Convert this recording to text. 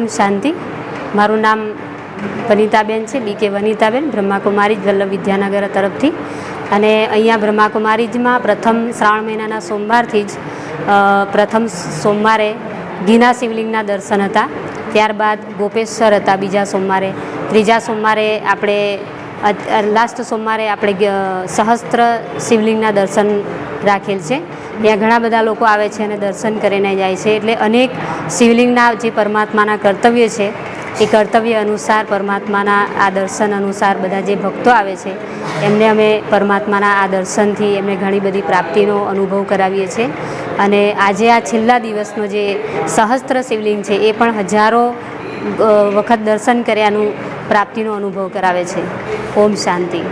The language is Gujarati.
ઓમ શાંતિ. મારું નામ વનિતાબેન છે, બીકે વનિતાબેન, બ્રહ્માકુમારીજ વલ્લભ વિદ્યાનગર તરફથી. અને અહીંયા બ્રહ્માકુમારીજમાં પ્રથમ શ્રાવણ મહિનાના સોમવારથી જ પ્રથમ સોમવારે ઘીના શિવલિંગના દર્શન હતા. ત્યારબાદ ગોપેશ્વર હતા બીજા સોમવારે. ત્રીજા સોમવારે આપણે લાસ્ટ સોમવારે આપણે સહસ્ત્ર શિવલિંગના દર્શન રાખેલ છે. ત્યાં ઘણા બધા લોકો આવે છે અને દર્શન કરીને જાય છે. એટલે અનેક શિવલિંગના જે પરમાત્માના કર્તવ્ય છે એ કર્તવ્ય અનુસાર પરમાત્માના આ દર્શન અનુસાર બધા જે ભક્તો આવે છે એમને અમે પરમાત્માના આ દર્શનથી એમને ઘણી બધી પ્રાપ્તિનો અનુભવ કરાવીએ છીએ. અને આજે આ છેલ્લા દિવસનો જે સહસ્ત્ર શિવલિંગ છે એ પણ હજારો વખત દર્શન કર્યાનું પ્રાપ્તિનો અનુભવ કરાવે છે. ઓમ શાંતિ.